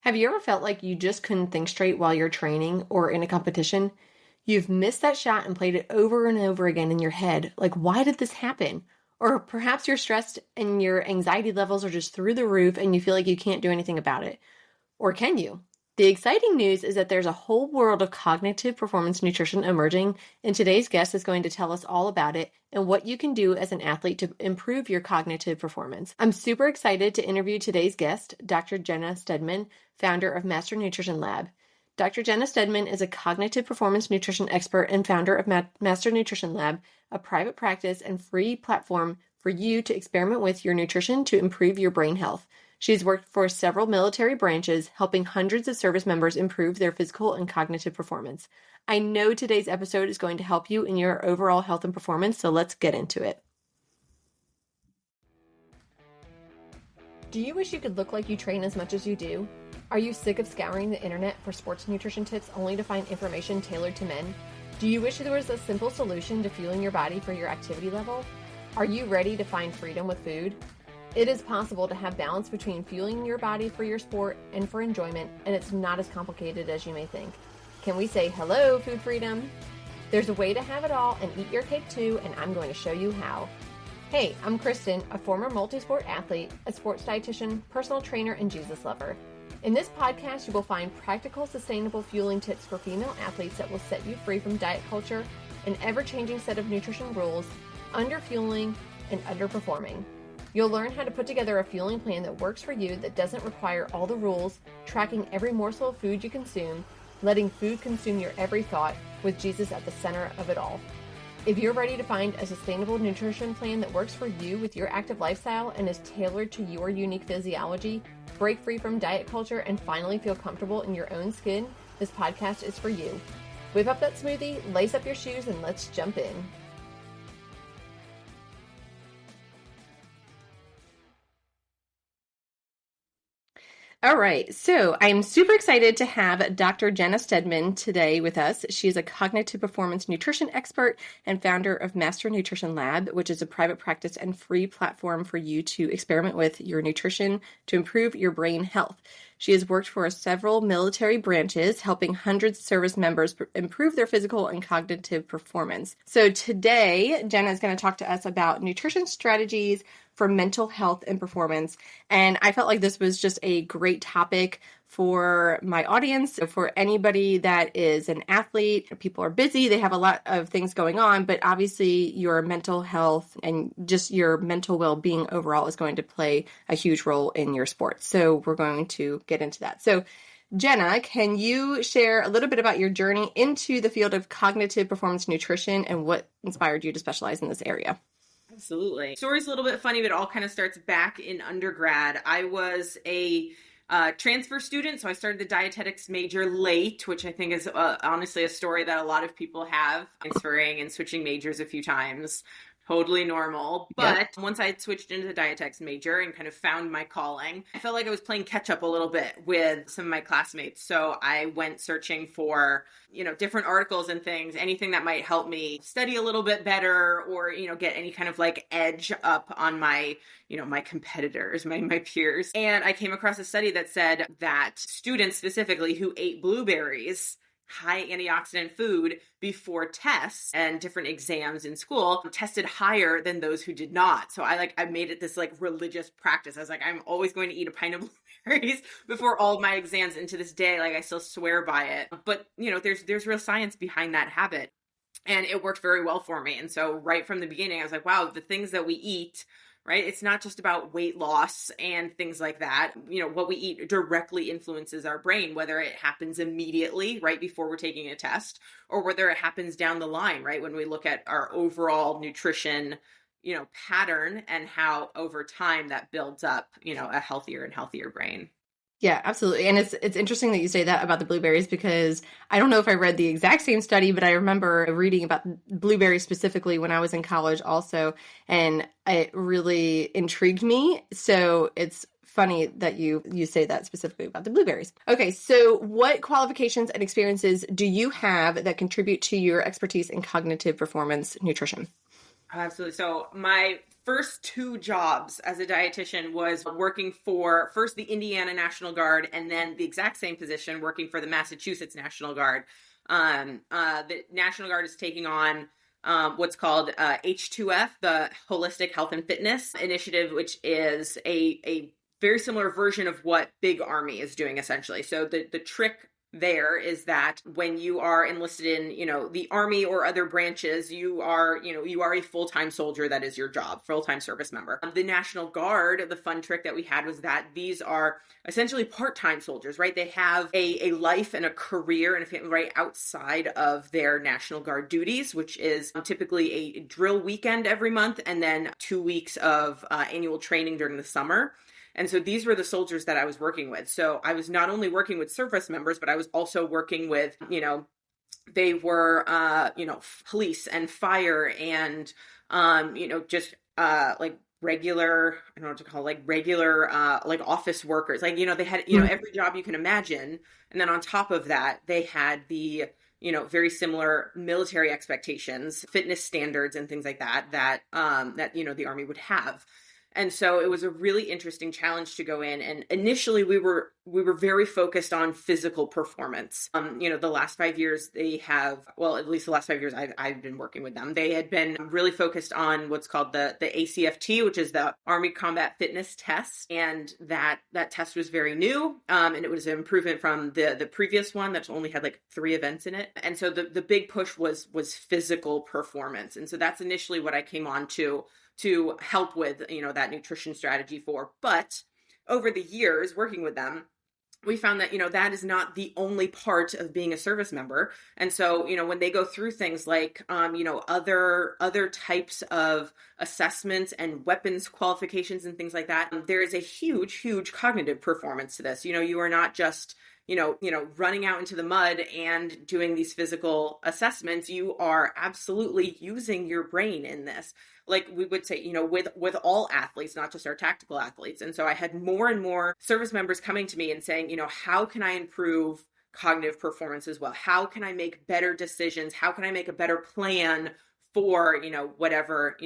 Have you ever felt like you just couldn't think straight while you're training or in a competition? You've missed that shot and played it over and over again in your head. Like, why did this happen? Or perhaps you're stressed and your anxiety levels are just through the roof and you feel like you can't do anything about it. Or can you? The exciting news is that there's a whole world of cognitive performance nutrition emerging, and today's guest is going to tell us all about it and what you can do as an athlete to improve your cognitive performance. I'm super excited to interview today's guest, Dr. Jenna Stedman, founder of Master Nutrition Lab. Dr. Jenna Stedman is a cognitive performance nutrition expert and founder of Master Nutrition Lab, a private practice and free platform for you to experiment with your nutrition to improve your brain health. She's worked for several military branches, helping hundreds of service members improve their physical and cognitive performance. I know today's episode is going to help you in your overall health and performance, so let's get into it. Do you wish you could look like you train as much as you do? Are you sick of scouring the internet for sports nutrition tips only to find information tailored to men? Do you wish there was a simple solution to fueling your body for your activity level? Are you ready to find freedom with food? It is possible to have balance between fueling your body for your sport and for enjoyment, and it's not as complicated as you may think. Can we say hello, food freedom? There's a way to have it all and eat your cake too, and I'm going to show you how. Hey, I'm Kristen, a former multi-sport athlete, a sports dietitian, personal trainer, and Jesus lover. In this podcast, you will find practical, sustainable fueling tips for female athletes that will set you free from diet culture, an ever-changing set of nutrition rules, under-fueling, and underperforming. You'll learn how to put together a fueling plan that works for you, that doesn't require all the rules, tracking every morsel of food you consume, letting food consume your every thought, with Jesus at the center of it all. If you're ready to find a sustainable nutrition plan that works for you with your active lifestyle and is tailored to your unique physiology, break free from diet culture, and finally feel comfortable in your own skin, this podcast is for you. Whip up that smoothie, lace up your shoes, and let's jump in. All right, so I'm super excited to have Dr. Jenna Stedman today with us. She's a cognitive performance nutrition expert and founder of Master Nutrition Lab, which is a private practice and free platform for you to experiment with your nutrition to improve your brain health. She has worked for several military branches, helping hundreds of service members improve their physical and cognitive performance. So today, Jenna is going to talk to us about nutrition strategies for mental health and performance. And I felt like this was just a great topic for my audience, for anybody that is an athlete. People are busy, they have a lot of things going on, but obviously your mental health and just your mental well-being overall is going to play a huge role in your sport. So we're going to get into that. So Jenna, can you share a little bit about your journey into the field of cognitive performance nutrition and what inspired you to specialize in this area? Absolutely. Story's a little bit funny, but it all kind of starts back in undergrad. I was a transfer student, so I started the dietetics major late, which I think is honestly a story that a lot of people have, transferring and switching majors a few times. Totally normal. But once I had switched into the dietetics major and kind of found my calling, I felt like I was playing catch up a little bit with some of my classmates. So I went searching for, different articles and things, anything that might help me study a little bit better or, get any kind of like edge up on my, my competitors, my peers. And I came across a study that said that students specifically who ate blueberries, high antioxidant food, before tests and different exams in school tested higher than those who did not. So I made it this religious practice. I was like, I'm always going to eat a pint of blueberries before all of my exams. And to this day, I still swear by it. But there's real science behind that habit. And it worked very well for me. And so right from the beginning, I was like, wow, the things that we eat, right? It's not just about weight loss and things like that. What we eat directly influences our brain, whether it happens immediately, right before we're taking a test, or whether it happens down the line, right? When we look at our overall nutrition, pattern and how over time that builds up, a healthier and healthier brain. Yeah, absolutely. And it's interesting that you say that about the blueberries, because I don't know if I read the exact same study, but I remember reading about blueberries specifically when I was in college also, and it really intrigued me. So it's funny that you say that specifically about the blueberries. Okay, so what qualifications and experiences do you have that contribute to your expertise in cognitive performance nutrition? Absolutely. So my first two jobs as a dietitian was working for first the Indiana National Guard and then the exact same position working for the Massachusetts National Guard. The National Guard is taking on what's called H2F, the Holistic Health and Fitness Initiative, which is a very similar version of what Big Army is doing essentially. So the trick there is that when you are enlisted in, the Army or other branches, you are a full-time soldier. That is your job, full-time service member. The National Guard, the fun trick that we had was that these are essentially part-time soldiers, right? They have a life and a career and a family right outside of their National Guard duties, which is typically a drill weekend every month and then 2 weeks of annual training during the summer. And so these were the soldiers that I was working with. So I was not only working with service members, but I was also working with, they were, police and fire and, just like regular, I don't know what to call it, like regular, like office workers. Like, they had, every job you can imagine. And then on top of that, they had the, very similar military expectations, fitness standards and things like that, that the Army would have. And so it was a really interesting challenge to go in. And initially we were very focused on physical performance. The last 5 years they have, well, at least the last 5 years I've been working with them. They had been really focused on what's called the ACFT, which is the Army Combat Fitness Test. And that test was very new. And it was an improvement from the previous one that only had like 3 events in it. And so the big push was physical performance. And so that's initially what I came on to help with, that nutrition strategy for. But over the years working with them, we found that, that is not the only part of being a service member. And so, when they go through things like, other types of assessments and weapons qualifications and things like that, there is a huge, huge cognitive performance to this. You are not just, running out into the mud and doing these physical assessments. You are absolutely using your brain in this. Like we would say, with all athletes, not just our tactical athletes. And so I had more and more service members coming to me and saying, how can I improve cognitive performance as well? How can I make better decisions? How can I make a better plan for, whatever,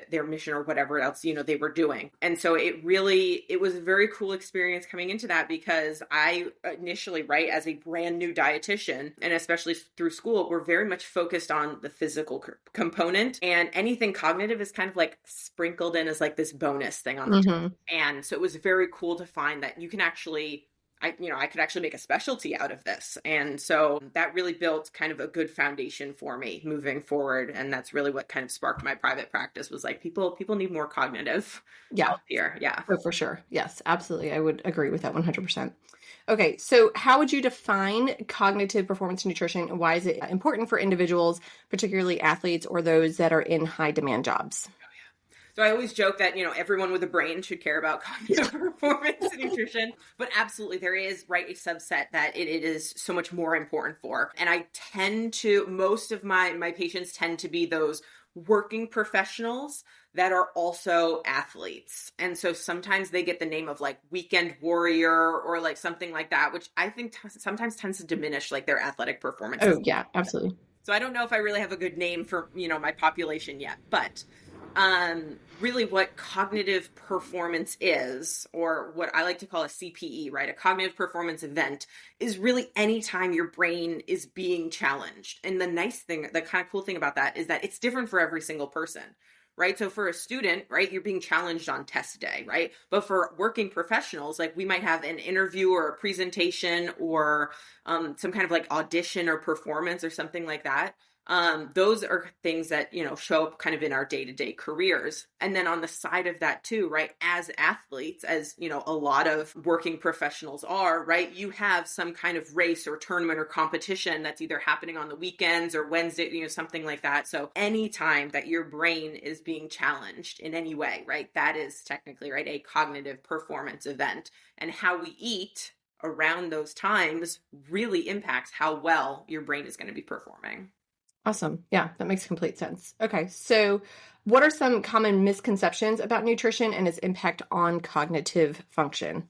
their mission or whatever else, they were doing. And so it was a very cool experience coming into that, because I initially, right, as a brand new dietitian, and especially through school, we're very much focused on the physical component, and anything cognitive is kind of like sprinkled in as like this bonus thing on the top. And so it was very cool to find that you can actually I could actually make a specialty out of this. And so that really built kind of a good foundation for me moving forward. And that's really what kind of sparked my private practice, was like, people need more cognitive health here. Yeah. Oh, for sure. Yes, absolutely. I would agree with that 100%. Okay. So how would you define cognitive performance nutrition, and why is it important for individuals, particularly athletes or those that are in high demand jobs? So I always joke that, everyone with a brain should care about cognitive performance and nutrition, but absolutely there is, right, a subset that it is so much more important for. And most of my patients tend to be those working professionals that are also athletes. And so sometimes they get the name of like weekend warrior or like something like that, which I think sometimes tends to diminish like their athletic performance. Oh yeah, absolutely. So I don't know if I really have a good name for, my population yet, but really what cognitive performance is, or what I like to call a CPE, right? A cognitive performance event, is really any time your brain is being challenged. And the kind of cool thing about that is that it's different for every single person, right? So for a student, right, you're being challenged on test day, right? But for working professionals, like we might have an interview or a presentation or some kind of like audition or performance or something like that. Those are things that, show up kind of in our day-to-day careers. And then on the side of that too, right, as athletes, as, a lot of working professionals are, right, you have some kind of race or tournament or competition that's either happening on the weekends or Wednesday, something like that. So anytime that your brain is being challenged in any way, right, that is technically, right, a cognitive performance event. And how we eat around those times really impacts how well your brain is going to be performing. Awesome. Yeah, that makes complete sense. Okay. So what are some common misconceptions about nutrition and its impact on cognitive function?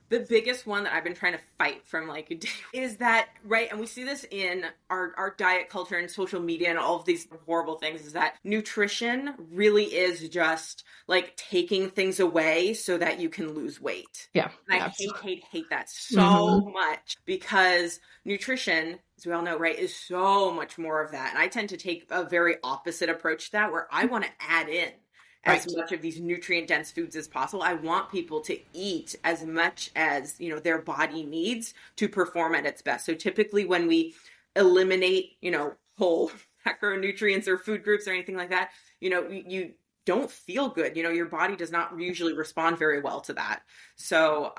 The biggest one that I've been trying to fight from like is that, right? And we see this in our diet culture and social media and all of these horrible things, is that nutrition really is just like taking things away so that you can lose weight. Yeah. And I Absolutely. hate that so much, because nutrition, as we all know, right, is so much more of that. And I tend to take a very opposite approach to that, where I want to add in as much of these nutrient dense foods as possible. I want people to eat as much as, you know, their body needs to perform at its best. So typically when we eliminate, you know, whole macronutrients or food groups or anything like that, you know, you don't feel good. You know, your body does not usually respond very well to that. So,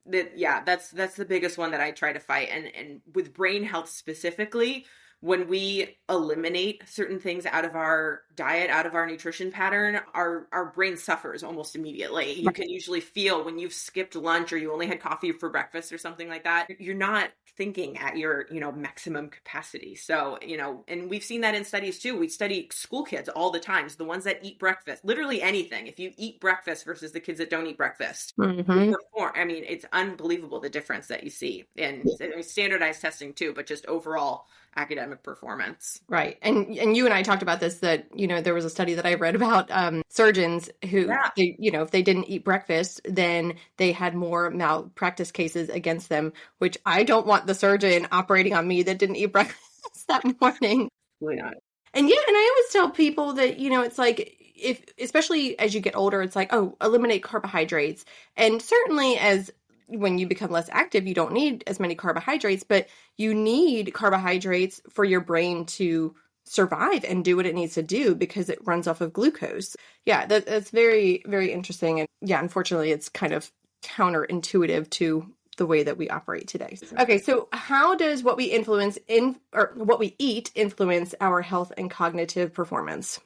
that's the biggest one that I try to fight. And with brain health specifically, when we eliminate certain things out of our diet, out of our nutrition pattern, our brain suffers almost immediately. You can usually feel when you've skipped lunch or you only had coffee for breakfast or something like that, you're not thinking at your, you know, maximum capacity. So, you know, and we've seen that in studies too. We study school kids all the time. So the ones that eat breakfast, literally anything. If you eat breakfast versus the kids that don't eat breakfast, perform. I mean, it's unbelievable the difference that you see in standardized testing too, but just overall academic performance. Right. And you and I talked about this, that, you know, there was a study that I read about surgeons who, they, you know, if they didn't eat breakfast, then they had more malpractice cases against them, which I don't want the surgeon operating on me that didn't eat breakfast that morning. Really not. And yeah, and I always tell people that, you know, it's like, if, especially as you get older, it's like, oh, eliminate carbohydrates. And certainly as when you become less active, you don't need as many carbohydrates, but you need carbohydrates for your brain to survive and do what it needs to do, because it runs off of glucose. Yeah, that's very, very interesting. And yeah, unfortunately, it's kind of counterintuitive to the way that we operate today. Okay, so how does what we what we eat influence our health and cognitive performance?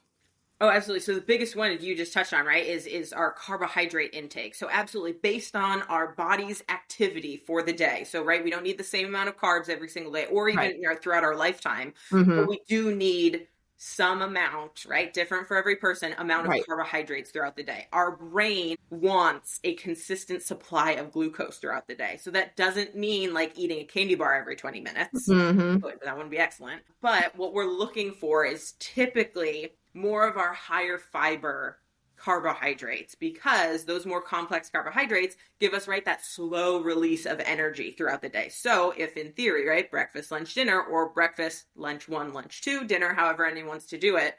Oh, absolutely. So the biggest one you just touched on, right, is our carbohydrate intake. So absolutely based on our body's activity for the day. So, right, we don't need the same amount of carbs every single day or even you know, throughout our lifetime. But we do need some amount, right, different for every person, amount of carbohydrates throughout the day. Our brain wants a consistent supply of glucose throughout the day. So that doesn't mean like eating a candy bar every 20 minutes. That wouldn't be excellent. But what we're looking for is typically more of our higher fiber carbohydrates, because those more complex carbohydrates give us, right, that slow release of energy throughout the day. So if in theory, right, breakfast, lunch, dinner, or breakfast, lunch 1, lunch 2, dinner, however anyone wants to do it,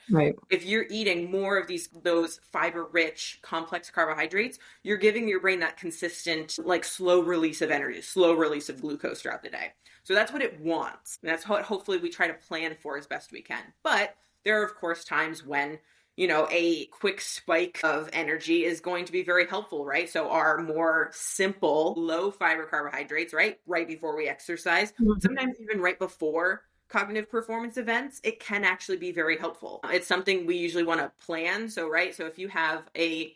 if you're eating more of those fiber rich complex carbohydrates, you're giving your brain that consistent, like, slow release of energy, slow release of glucose throughout the day. So that's what it wants. And that's what hopefully we try to plan for as best we can. But there are, of course, times when, you know, a quick spike of energy is going to be very helpful, right? So our more simple, low fiber carbohydrates, right before we exercise, sometimes even right before cognitive performance events, it can actually be very helpful. It's something we usually want to plan. So, right, so if you have a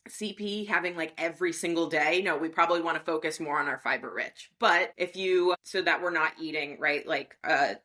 CP having like every single day, no, we probably want to focus more on our fiber rich. But if you, so that we're not eating, right, like a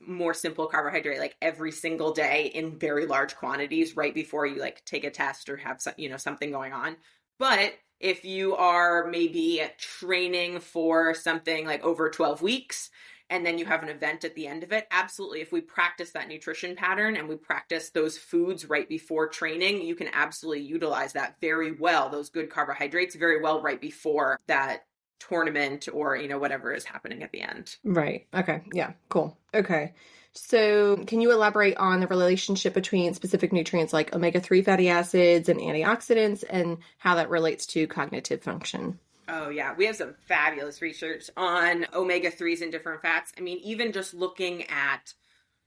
more simple carbohydrate like every single day in very large quantities right before you like take a test or have some, you know, something going on. But if you are maybe training for something like over 12 weeks, and then you have an event at the end of it, absolutely. If we practice that nutrition pattern and we practice those foods right before training, you can absolutely utilize that very well, those good carbohydrates very well right before that tournament or, you know, whatever is happening at the end. Right. Okay. Yeah. Cool. Okay. So can you elaborate on the relationship between specific nutrients like omega-3 fatty acids and antioxidants and how that relates to cognitive function? Oh, yeah. We have some fabulous research on omega-3s and different fats. I mean, even just looking at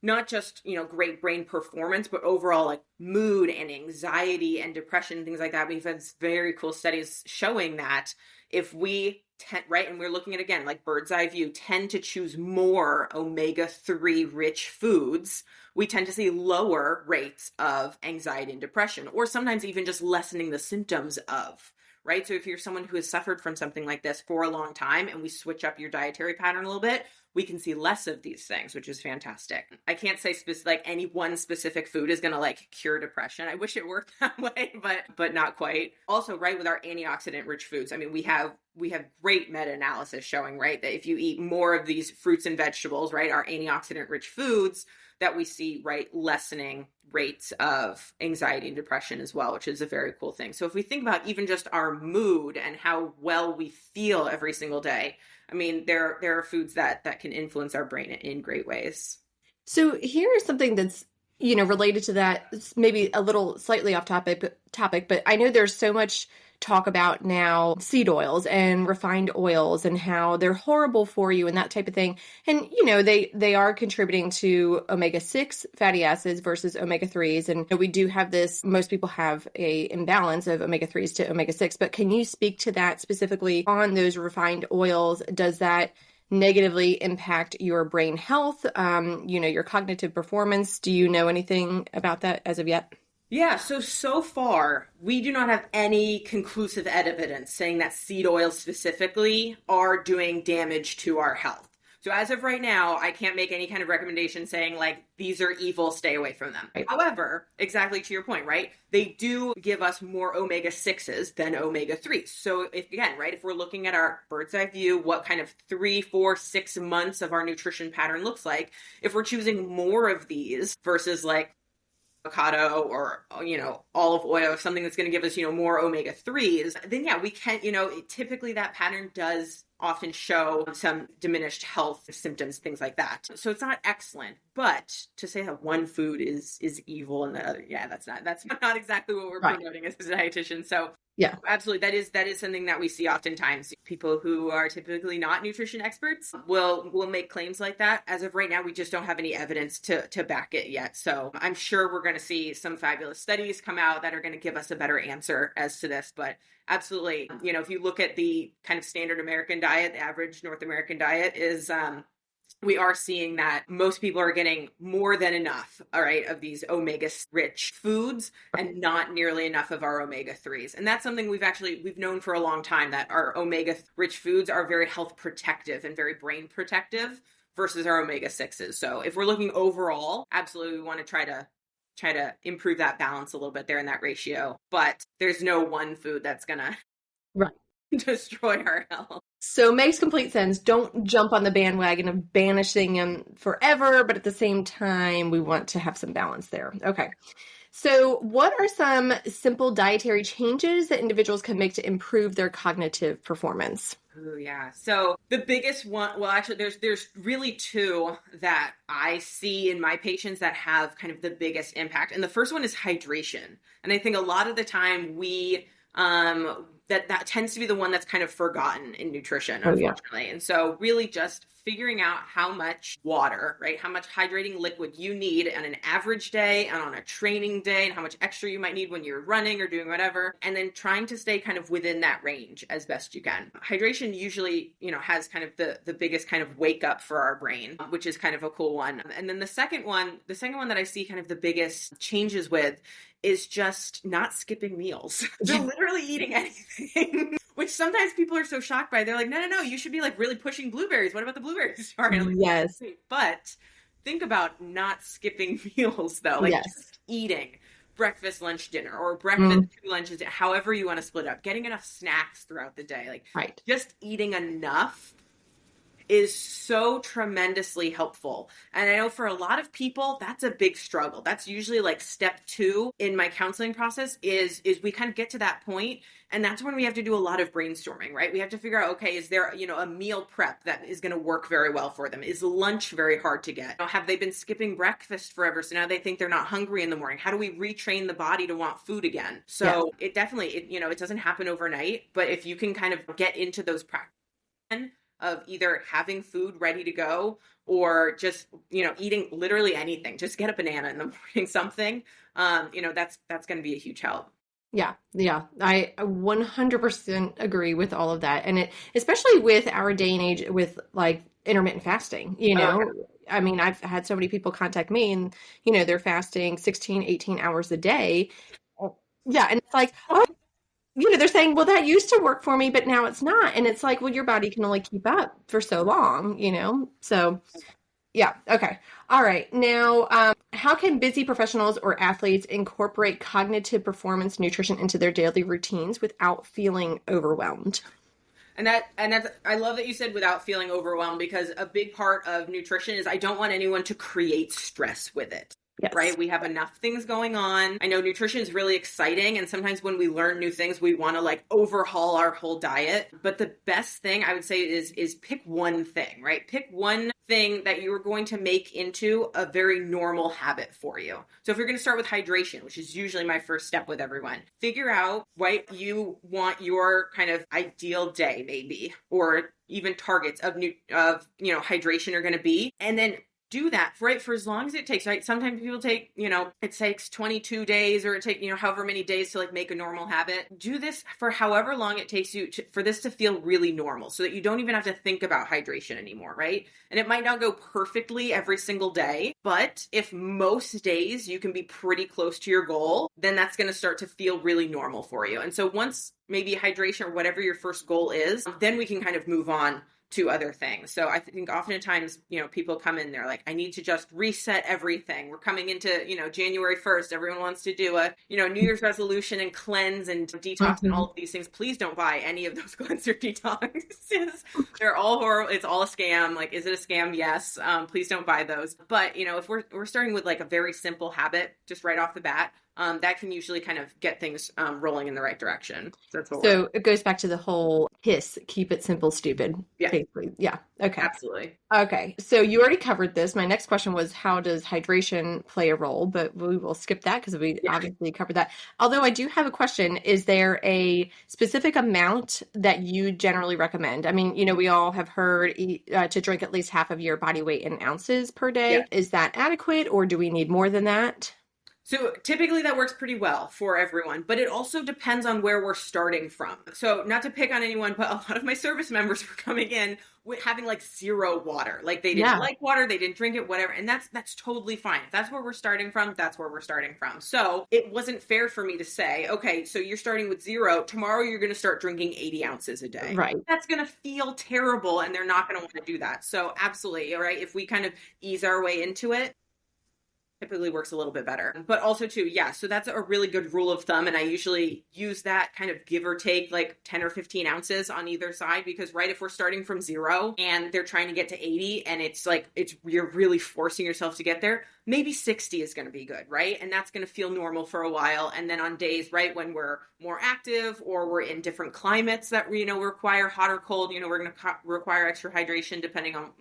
not just, you know, great brain performance, but overall like mood and anxiety and depression, things like that. We've had very cool studies showing that if we right, and we're looking at, again, like bird's eye view, tend to choose more omega-3 rich foods, we tend to see lower rates of anxiety and depression, or sometimes even just lessening the symptoms of, right? So if you're someone who has suffered from something like this for a long time and we switch up your dietary pattern a little bit, we can see less of these things, which is fantastic. I can't say like any one specific food is going to like cure depression. I wish it worked that way, but not quite. Also, right, with our antioxidant rich foods, I mean, we have great meta-analysis showing, right, that if you eat more of these fruits and vegetables, right, our antioxidant rich foods, that we see, right, lessening rates of anxiety and depression as well, which is a very cool thing. So if we think about even just our mood and how well we feel every single day, I mean, there are foods that can influence our brain in great ways. So here's something that's, related to that. It's maybe a little slightly off topic, but I know there's so much talk about now seed oils and refined oils and how they're horrible for you and that type of thing. And, they are contributing to omega-6 fatty acids versus omega-3s. And we do have this, most people have a imbalance of omega-3s to omega-6, but can you speak to that specifically on those refined oils? Does that negatively impact your brain health, your cognitive performance? Do you know anything about that as of yet? Yeah, so far, we do not have any conclusive evidence saying that seed oils specifically are doing damage to our health. So as of right now, I can't make any kind of recommendation saying like, these are evil, stay away from them. Right. However, exactly to your point, right? They do give us more omega-6s than omega-3s. So if we're looking at our bird's eye view, what kind of 3, 4, 6 months of our nutrition pattern looks like, if we're choosing more of these versus like avocado or, olive oil, something that's going to give us, more omega-3s, then yeah, we can, typically that pattern does often show some diminished health symptoms, things like that. So it's not excellent, but to say that one food is evil and the other, yeah, that's not exactly what we're promoting as a dietitian. So yeah, absolutely. That is something that we see oftentimes. People who are typically not nutrition experts will make claims like that. As of right now, we just don't have any evidence to back it yet. So I'm sure we're going to see some fabulous studies come out that are going to give us a better answer as to this. But absolutely, if you look at the kind of standard American diet, the average North American diet is we are seeing that most people are getting more than enough, all right, of these omega-rich foods and not nearly enough of our omega-3s. And that's something we've known for a long time, that our omega-rich foods are very health protective and very brain protective versus our omega-6s. So if we're looking overall, absolutely we want to try to improve that balance a little bit there in that ratio. But there's no one food that's going to destroy our health. So it makes complete sense. Don't jump on the bandwagon of banishing them forever, but at the same time, we want to have some balance there. Okay. So what are some simple dietary changes that individuals can make to improve their cognitive performance? Oh yeah. So the biggest one, well, actually there's really two that I see in my patients that have kind of the biggest impact. And the first one is hydration. And I think a lot of the time that tends to be the one that's kind of forgotten in nutrition, unfortunately. And so really just figuring out how much water, right? How much hydrating liquid you need on an average day and on a training day, and how much extra you might need when you're running or doing whatever. And then trying to stay kind of within that range as best you can. Hydration usually, has kind of the biggest kind of wake up for our brain, which is kind of a cool one. And then the second one that I see kind of the biggest changes with is just not skipping meals. They're literally eating anything, which sometimes people are so shocked by. They're like, no, you should be like really pushing blueberries. What about the blueberries? Sorry. Like, yes. But think about not skipping meals though, like just eating breakfast, lunch, dinner, or breakfast, 2 lunches, however you want to split up, getting enough snacks throughout the day, like just eating enough is so tremendously helpful. And I know for a lot of people, that's a big struggle. That's usually like step 2 in my counseling process is we kind of get to that point. And that's when we have to do a lot of brainstorming, right? We have to figure out, okay, is there, a meal prep that is going to work very well for them? Is lunch very hard to get? Have they been skipping breakfast forever? So now they think they're not hungry in the morning. How do we retrain the body to want food again? So it definitely, it doesn't happen overnight, but if you can kind of get into those practices of either having food ready to go or just, eating literally anything, just get a banana in the morning, something, that's going to be a huge help. Yeah. I 100% agree with all of that. And especially with our day and age with like intermittent fasting, I mean, I've had so many people contact me and, they're fasting 16, 18 hours a day. Yeah. And it's like, they're saying, well, that used to work for me, but now it's not. And it's like, well, your body can only keep up for so long. So, yeah. Okay. All right. Now, how can busy professionals or athletes incorporate cognitive performance nutrition into their daily routines without feeling overwhelmed? And that's I love that you said without feeling overwhelmed, because a big part of nutrition is I don't want anyone to create stress with it. Yes. Right? We have enough things going on. I know nutrition is really exciting, and sometimes when we learn new things, we want to like overhaul our whole diet. But the best thing I would say is pick one thing, right? Pick one thing that you're going to make into a very normal habit for you. So if you're going to start with hydration, which is usually my first step with everyone, figure out what you want your kind of ideal day maybe, or even targets of hydration are going to be, and then do that, right, for as long as it takes, right? Sometimes people take, it takes 22 days, or it take, however many days to like make a normal habit. Do this for however long it takes you for this to feel really normal, so that you don't even have to think about hydration anymore, right? And it might not go perfectly every single day, but if most days you can be pretty close to your goal, then that's going to start to feel really normal for you. And so once maybe hydration or whatever your first goal is, then we can kind of move on to other things. So I think oftentimes, people come in, they're like, I need to just reset everything. We're coming into, January 1st. Everyone wants to do a, New Year's resolution and cleanse and detox and all of these things. Please don't buy any of those cleanse or detoxes. They're all horrible. It's all a scam. Like, is it a scam? Yes. Please don't buy those. But, if we're starting with like a very simple habit, just right off the bat, that can usually kind of get things rolling in the right direction. So it goes back to the whole KISS, keep it simple, stupid. Yeah. Basically. Yeah. Okay. Absolutely. Okay. So you already covered this. My next question was, how does hydration play a role? But we will skip that because we obviously covered that. Although I do have a question. Is there a specific amount that you generally recommend? I mean, we all have heard to drink at least half of your body weight in ounces per day. Yeah. Is that adequate, or do we need more than that? So typically that works pretty well for everyone, but it also depends on where we're starting from. So not to pick on anyone, but a lot of my service members were coming in with having like zero water. Like they didn't like water, they didn't drink it, whatever. And that's totally fine. If that's where we're starting from, that's where we're starting from. So it wasn't fair for me to say, okay, so you're starting with zero. Tomorrow you're going to start drinking 80 ounces a day. Right. That's going to feel terrible, and they're not going to want to do that. So absolutely, all right, if we kind of ease our way into it, typically works a little bit better. But also too, so that's a really good rule of thumb. And I usually use that kind of give or take like 10 or 15 ounces on either side, because right, if we're starting from zero and they're trying to get to 80 and you're really forcing yourself to get there, maybe 60 is going to be good, right? And that's going to feel normal for a while. And then on days, right, when we're more active or we're in different climates that, require hot or cold, we're going to require extra hydration depending on,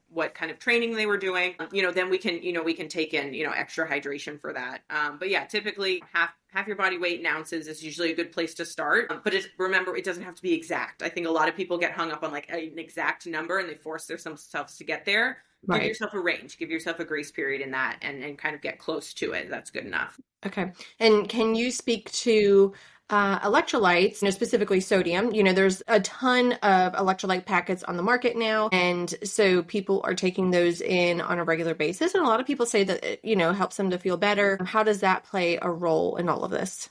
what kind of training they were doing, then we can take in, extra hydration for that. But yeah, typically half your body weight in ounces is usually a good place to start. But remember, it doesn't have to be exact. I think a lot of people get hung up on like an exact number and they force themselves to get there. Right. Give yourself a range, give yourself a grace period in that, and kind of get close to it. That's good enough. Okay. And can you speak to electrolytes, specifically sodium? There's a ton of electrolyte packets on the market now. And so people are taking those in on a regular basis. And a lot of people say that it, helps them to feel better. How does that play a role in all of this?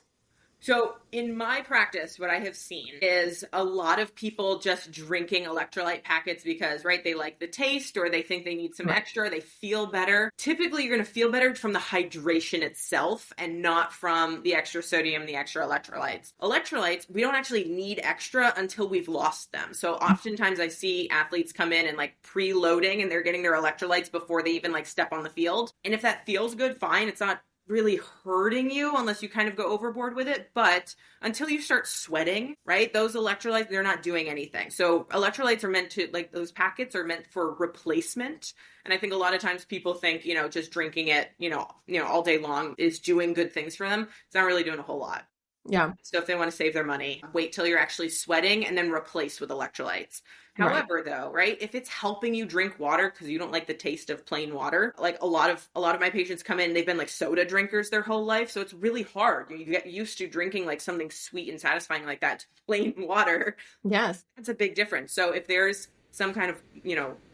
So in my practice, what I have seen is a lot of people just drinking electrolyte packets because, right, they like the taste or they think they need some extra, they feel better. Typically, you're going to feel better from the hydration itself and not from the extra sodium, the extra electrolytes. Electrolytes, we don't actually need extra until we've lost them. So oftentimes I see athletes come in and like preloading and they're getting their electrolytes before they even like step on the field. And if that feels good, fine. It's not really hurting you unless you kind of go overboard with it. But until you start sweating, right, those electrolytes, they're not doing anything. So electrolytes are meant to, like, those packets are meant for replacement. And I think a lot of times people think, just drinking it, all day long is doing good things for them. It's not really doing a whole lot. Yeah. So if they want to save their money, wait till you're actually sweating and then replace with electrolytes. However, though, right, if it's helping you drink water because you don't like the taste of plain water, like a lot of my patients come in, they've been like soda drinkers their whole life. So it's really hard. You get used to drinking like something sweet and satisfying like that, plain water. Yes. That's a big difference. So if there's some kind of,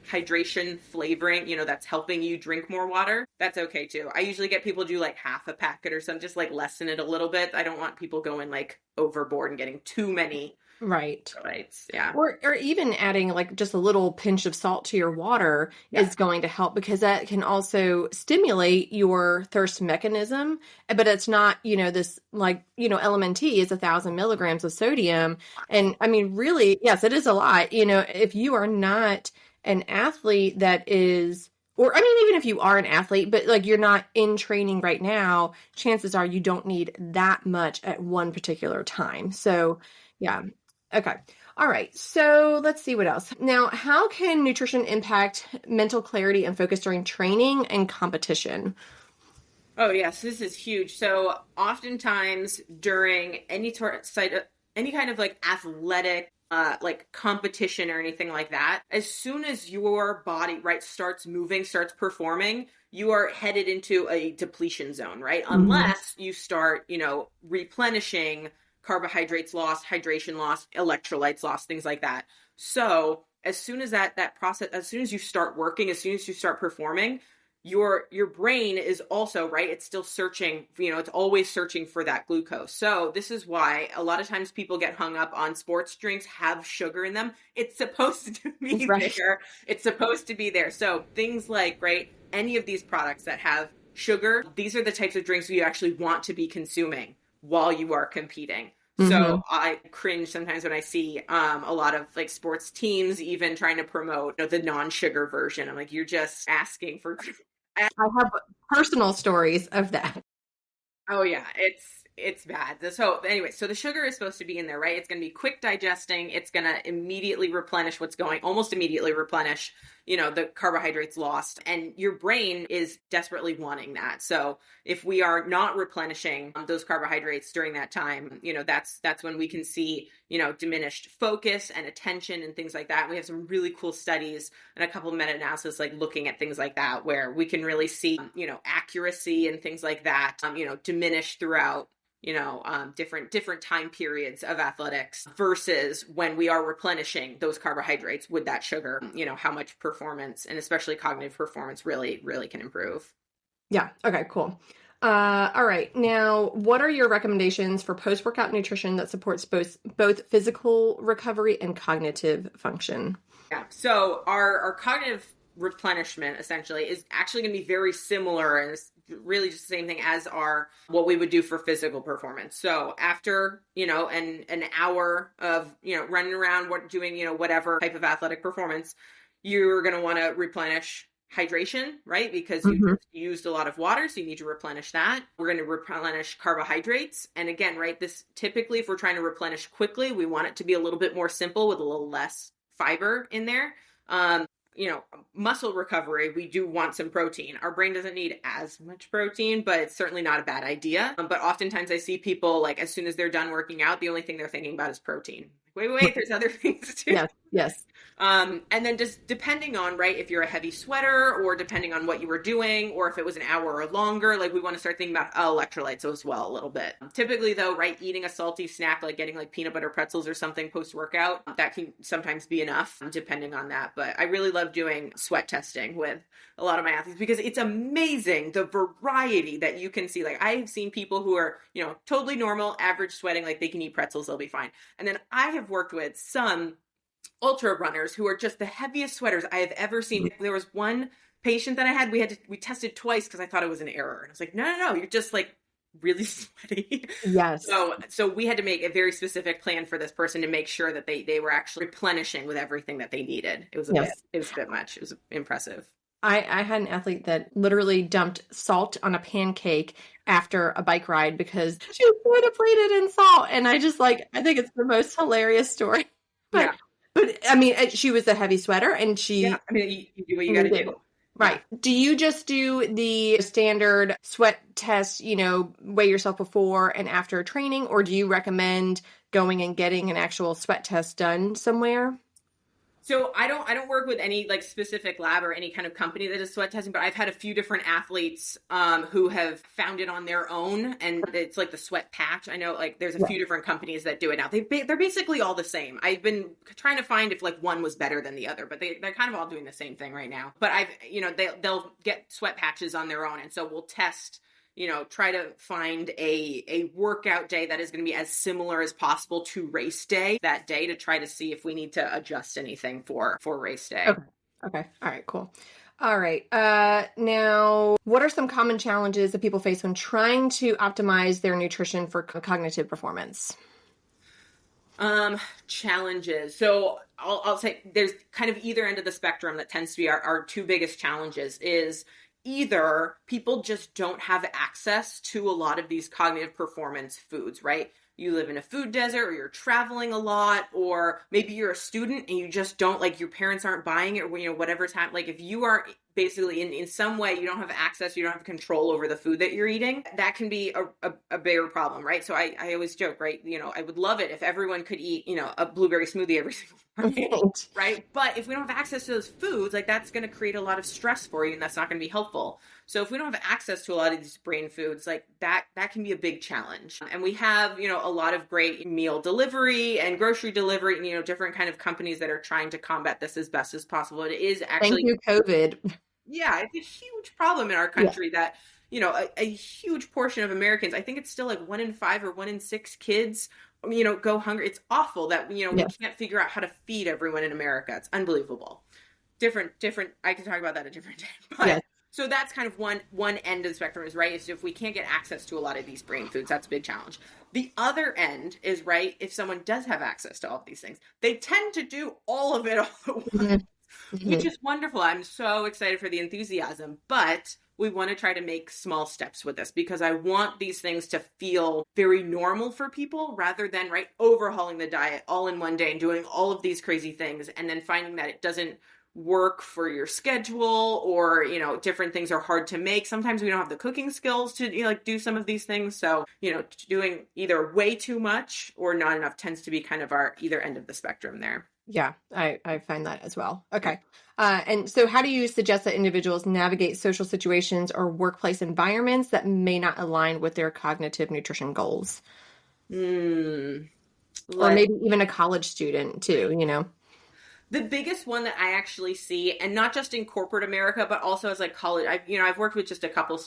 hydration flavoring, that's helping you drink more water, that's okay too. I usually get people to do like half a packet or something, just like lessen it a little bit. I don't want people going like overboard and getting too many Right. electrolytes. Yeah. Or even adding like just a little pinch of salt to your water is going to help, because that can also stimulate your thirst mechanism. But it's not, this like, LMNT is 1,000 milligrams of sodium. And I mean, really, yes, it is a lot. If you are not an athlete that is, or I mean, even if you are an athlete, but like you're not in training right now, chances are you don't need that much at one particular time. So, yeah. Okay. All right. So let's see what else. Now, how can nutrition impact mental clarity and focus during training and competition? Oh, yes, this is huge. So oftentimes during any kind of like athletic like competition or anything like that, as soon as your body, right, starts moving, starts performing, you are headed into a depletion zone, right? Unless you start, replenishing carbohydrates lost, hydration lost, electrolytes lost, things like that. So as soon as that process, as soon as you start working, as soon as you start performing, your brain is also, right, it's still searching, it's always searching for that glucose. So this is why a lot of times people get hung up on sports drinks have sugar in them. It's supposed to be there. It's supposed to be there. So things like, right, any of these products that have sugar, these are the types of drinks you actually want to be consuming while you are competing. So I cringe sometimes when I see a lot of like sports teams even trying to promote the non-sugar version. I'm like, you're just asking for. I have personal stories of that. Oh yeah, it's bad. So anyway, so the sugar is supposed to be in there, right? It's going to be quick digesting. It's going to immediately replenish almost immediately replenish, the carbohydrates lost. And your brain is desperately wanting that. So if we are not replenishing those carbohydrates during that time, that's when we can see, diminished focus and attention and things like that. And we have some really cool studies and a couple of meta-analysis, like looking at things like that, where we can really see, accuracy and things like that, diminish throughout different time periods of athletics versus when we are replenishing those carbohydrates with that sugar, how much performance and especially cognitive performance really, really can improve. Yeah. Okay, cool. All right. Now, what are your recommendations for post-workout nutrition that supports both physical recovery and cognitive function? Yeah. So our cognitive replenishment essentially is actually going to be very similar, and it's really just the same thing as what we would do for physical performance. So after an hour of running around, doing whatever type of athletic performance, you're going to want to replenish hydration, right? Because you used a lot of water, so you need to replenish that. We're going to replenish carbohydrates, and again, right, this typically, if we're trying to replenish quickly, we want it to be a little bit more simple with a little less fiber in there. Muscle recovery, we do want some protein. Our brain doesn't need as much protein, but it's certainly not a bad idea. But oftentimes I see people, like, as soon as they're done working out, the only thing they're thinking about is protein. Wait, there's other things too. Yes. And then just depending on, right, if you're a heavy sweater or depending on what you were doing, or if it was an hour or longer, like we want to start thinking about electrolytes as well a little bit. Typically though, right, eating a salty snack, like getting like peanut butter pretzels or something post-workout, that can sometimes be enough depending on that. But I really love doing sweat testing with a lot of my athletes because it's amazing the variety that you can see. Like I've seen people who are, totally normal, average sweating, like they can eat pretzels, they'll be fine. And then I have worked with some ultra runners who are just the heaviest sweaters I have ever seen. There was one patient that I had, we tested twice because I thought it was an error. And I was like, no, you're just like really sweaty. Yes. So we had to make a very specific plan for this person to make sure that they were actually replenishing with everything that they needed. It was a bit much. It was impressive. I had an athlete that literally dumped salt on a pancake after a bike ride because she was so depleted in salt. And I think it's the most hilarious story. But I mean, she was a heavy sweater and you do what you got to do. Right. Do you just do the standard sweat test, weigh yourself before and after training, or do you recommend going and getting an actual sweat test done somewhere? So I don't work with any like specific lab or any kind of company that does sweat testing, but I've had a few different athletes who have found it on their own, and it's like the sweat patch. I know like there's a few different companies that do it now. They're basically all the same. I've been trying to find if like one was better than the other, but they're kind of all doing the same thing right now. But they'll get sweat patches on their own, and so we'll test, try to find a workout day that is going to be as similar as possible to race day that day to try to see if we need to adjust anything for race day. Okay. All right, cool. All right. Now, what are some common challenges that people face when trying to optimize their nutrition for cognitive performance? Challenges. So I'll say there's kind of either end of the spectrum that tends to be our two biggest challenges is either people just don't have access to a lot of these cognitive performance foods, right? You live in a food desert, or you're traveling a lot, or maybe you're a student and you just don't, like, your parents aren't buying it, or, whatever's happening. Like, if you are basically in some way, you don't have access, you don't have control over the food that you're eating, that can be a bigger problem, right? So I always joke, right? I would love it if everyone could eat, a blueberry smoothie every single morning, right? But if we don't have access to those foods, like, that's going to create a lot of stress for you, and that's not going to be helpful. So if we don't have access to a lot of these brain foods, like that can be a big challenge. And we have, a lot of great meal delivery and grocery delivery, different kind of companies that are trying to combat this as best as possible. It is actually, thank you, COVID. Yeah, it's a huge problem in our country that, a huge portion of Americans, I think it's still like 1 in 5 or 1 in 6 kids, go hungry. It's awful that, we can't figure out how to feed everyone in America. It's unbelievable. Different, I can talk about that a different day. But So that's kind of one end of the spectrum is, right, is if we can't get access to a lot of these brain foods, that's a big challenge. The other end is, right, if someone does have access to all of these things, they tend to do all of it all at once, which is wonderful. I'm so excited for the enthusiasm, but we want to try to make small steps with this because I want these things to feel very normal for people rather than, right, overhauling the diet all in one day and doing all of these crazy things and then finding that it doesn't work for your schedule, or different things are hard to make. Sometimes we don't have the cooking skills to do some of these things, so doing either way too much or not enough tends to be kind of our either end of the spectrum there. Yeah, I find that as well. Okay. And so how do you suggest that individuals navigate social situations or workplace environments that may not align with their cognitive nutrition goals? Or maybe even a college student too, The biggest one that I actually see, and not just in corporate America, but also as like college, I've worked with just a couple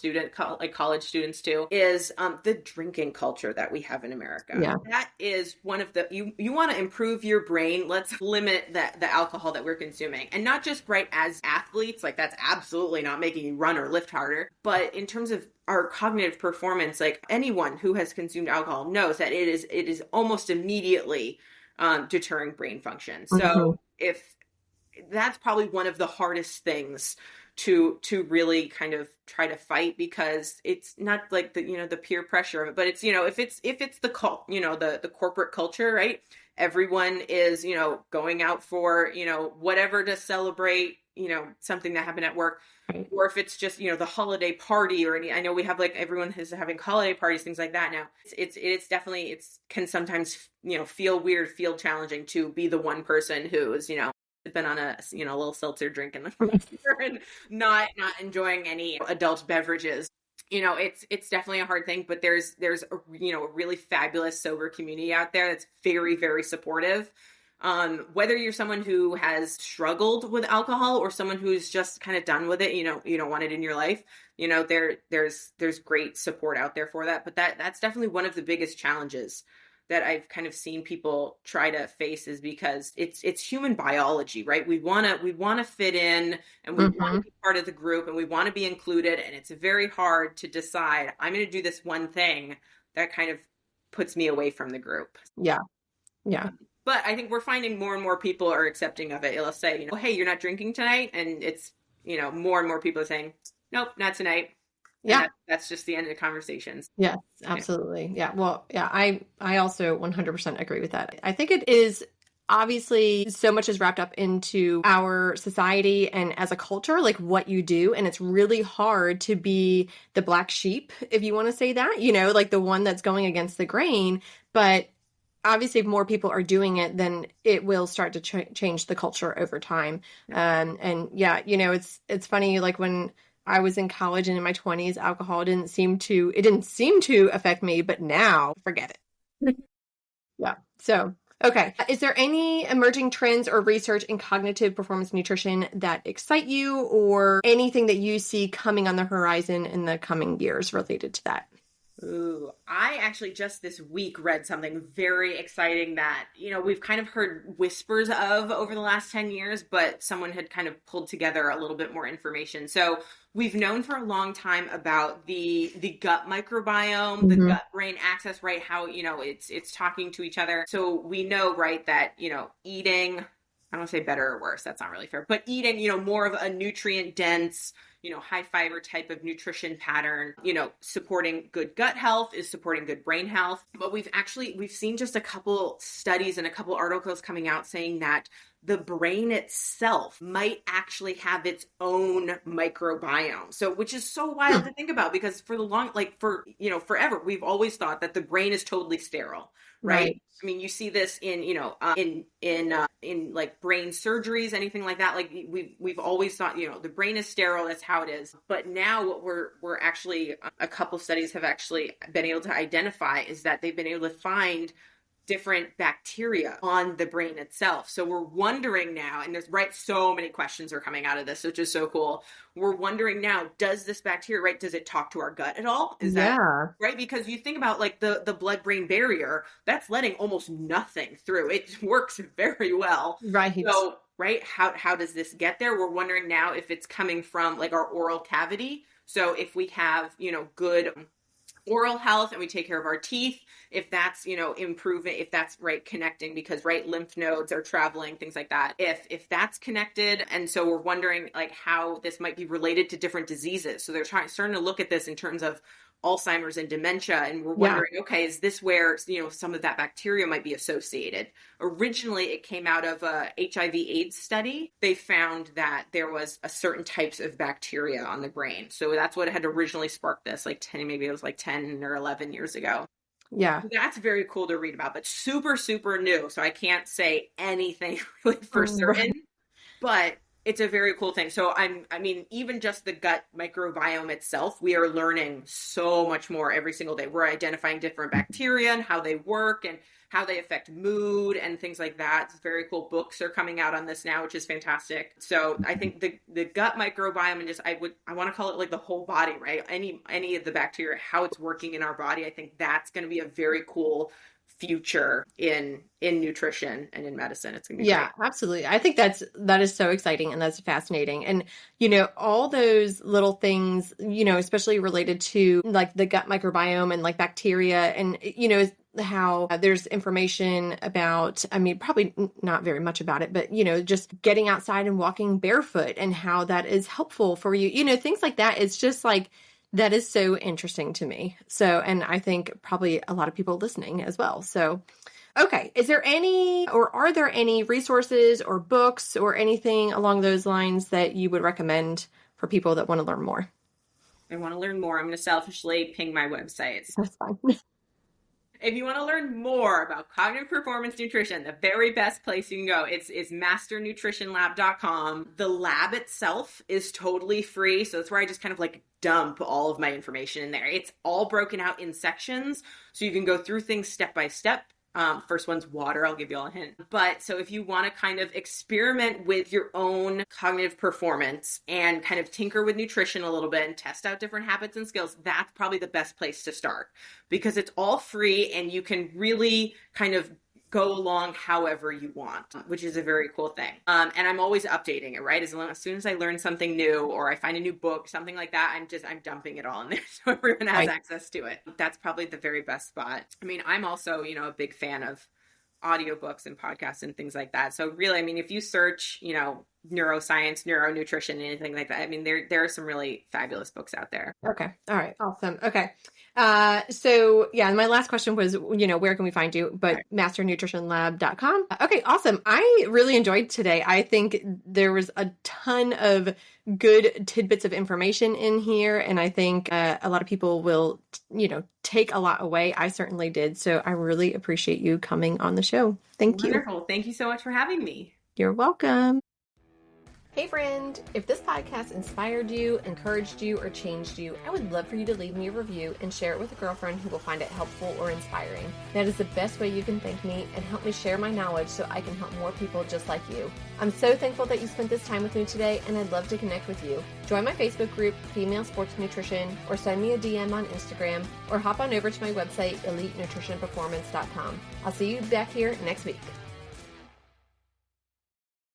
college students too, is the drinking culture that we have in America. Yeah. That is one of the, you want to improve your brain, let's limit the alcohol that we're consuming. And not just, right, as athletes, like that's absolutely not making you run or lift harder, but in terms of our cognitive performance, like anyone who has consumed alcohol knows that it is almost immediately deterring brain function. So if that's probably one of the hardest things to really kind of try to fight, because it's not like the peer pressure of it, but it's if it's the corporate culture, right? Everyone is going out for whatever to celebrate something that happened at work. Right. Or if it's just the holiday party, or I know we have like everyone is having holiday parties, things like that now. It's definitely can sometimes feel weird, feel challenging to be the one person who's been on a little seltzer drink in the and not enjoying any adult beverages. It's definitely a hard thing, but there's a really fabulous sober community out there that's very, very supportive. Whether you're someone who has struggled with alcohol or someone who's just kind of done with it, you don't want it in your life, there's great support out there for that. But that's definitely one of the biggest challenges that I've kind of seen people try to face, is because it's human biology, right? We want to fit in, and we want to be part of the group, and we want to be included. And it's very hard to decide, I'm going to do this one thing that kind of puts me away from the group. Yeah. Yeah. But I think we're finding more and more people are accepting of it. It'll say, hey, you're not drinking tonight. And it's, more and more people are saying, nope, not tonight. Yeah. That's just the end of the conversations. Yes, absolutely. Yeah. Well, yeah, I also 100% agree with that. I think it is obviously so much is wrapped up into our society and as a culture, like what you do. And it's really hard to be the black sheep, if you want to say that, like the one that's going against the grain. But obviously if more people are doing it, then it will start to change the culture over time. And yeah, it's funny, like when I was in college and in my 20s, alcohol didn't seem to affect me, but now forget it. Yeah. So, okay. Is there any emerging trends or research in cognitive performance nutrition that excite you, or anything that you see coming on the horizon in the coming years related to that? Ooh, I actually just this week read something very exciting that, we've kind of heard whispers of over the last 10 years, but someone had kind of pulled together a little bit more information. So we've known for a long time about the gut microbiome, the Mm-hmm. gut brain axis, right? How, it's talking to each other. So we know, right, that, eating, I don't want to say better or worse, that's not really fair, but eating, more of a nutrient dense, high fiber type of nutrition pattern, supporting good gut health is supporting good brain health. But we've seen just a couple studies and a couple articles coming out saying that the brain itself might actually have its own microbiome. So, which is so wild to think about, because for the long, like forever, we've always thought that the brain is totally sterile, right? Right. I mean, you see this in, in like brain surgeries, anything like that. Like we've always thought, the brain is sterile. That's how it is. But now what we're actually, a couple studies have actually been able to identify is that they've been able to find different bacteria on the brain itself. So we're wondering now, and so many questions are coming out of this, which is so cool. We're wondering now, does this bacteria, right, does it talk to our gut at all? Is that right? Because you think about like the blood-brain barrier, that's letting almost nothing through. It works very well. Right. So, right, how does this get there? We're wondering now if it's coming from like our oral cavity. So if we have, good oral health and we take care of our teeth, if that's improving, if that's right connecting, because right lymph nodes are traveling, things like that, if that's connected. And so we're wondering like how this might be related to different diseases. So they're starting to look at this in terms of Alzheimer's and dementia, and we're wondering, okay, is this where some of that bacteria might be associated? Originally it came out of a HIV/AIDS study. They found that there was a certain types of bacteria on the brain, so that's what had originally sparked this, like 10 or 11 years ago. Yeah. So that's very cool to read about, but super super new, so I can't say anything really for certain, but it's a very cool thing. So I mean, even just the gut microbiome itself, we are learning so much more every single day. We're identifying different bacteria and how they work and how they affect mood and things like that. It's very cool. Books are coming out on this now, which is fantastic. So I think the gut microbiome, and just I want to call it like the whole body, right? Any of the bacteria, how it's working in our body. I think that's going to be a very cool future in nutrition and in medicine. It's gonna be great. Absolutely. I think that is so exciting and that's fascinating. And all those little things, especially related to like the gut microbiome and like bacteria, and how there's information about, I mean, probably not very much about it, but just getting outside and walking barefoot and how that is helpful for you, things like that. It's just like, that is so interesting to me. So, and I think probably a lot of people listening as well. So, okay. Are there any resources or books or anything along those lines that you would recommend for people that want to learn more? I want to learn more. I'm going to selfishly ping my websites. That's fine. If you want to learn more about cognitive performance nutrition, the very best place you can go is masternutritionlab.com. The lab itself is totally free, so that's where I just kind of like dump all of my information in there. It's all broken out in sections, so you can go through things step by step. First one's water. I'll give you all a hint. But so if you want to kind of experiment with your own cognitive performance and kind of tinker with nutrition a little bit and test out different habits and skills, that's probably the best place to start, because it's all free and you can really kind of go along however you want, which is a very cool thing. And I'm always updating it, right? As soon as I learn something new or I find a new book, something like that, I'm dumping it all in there so everyone has access to it. That's probably the very best spot. I mean, I'm also, a big fan of audiobooks and podcasts and things like that. So really, I mean, if you search, neuroscience, neuronutrition, anything like that, I mean, there are some really fabulous books out there. Okay. All right. Awesome. Okay. So yeah, my last question was, where can we find you? But masternutritionlab.com. Okay, awesome. I really enjoyed today. I think there was a ton of good tidbits of information in here, and I think a lot of people will, take a lot away. I certainly did. So I really appreciate you coming on the show. Thank you. Wonderful. Thank you so much for having me. You're welcome. Hey friend, if this podcast inspired you, encouraged you, or changed you, I would love for you to leave me a review and share it with a girlfriend who will find it helpful or inspiring. That is the best way you can thank me and help me share my knowledge so I can help more people just like you. I'm so thankful that you spent this time with me today, and I'd love to connect with you. Join my Facebook group, Female Sports Nutrition, or send me a DM on Instagram, or hop on over to my website, elitenutritionperformance.com. I'll see you back here next week.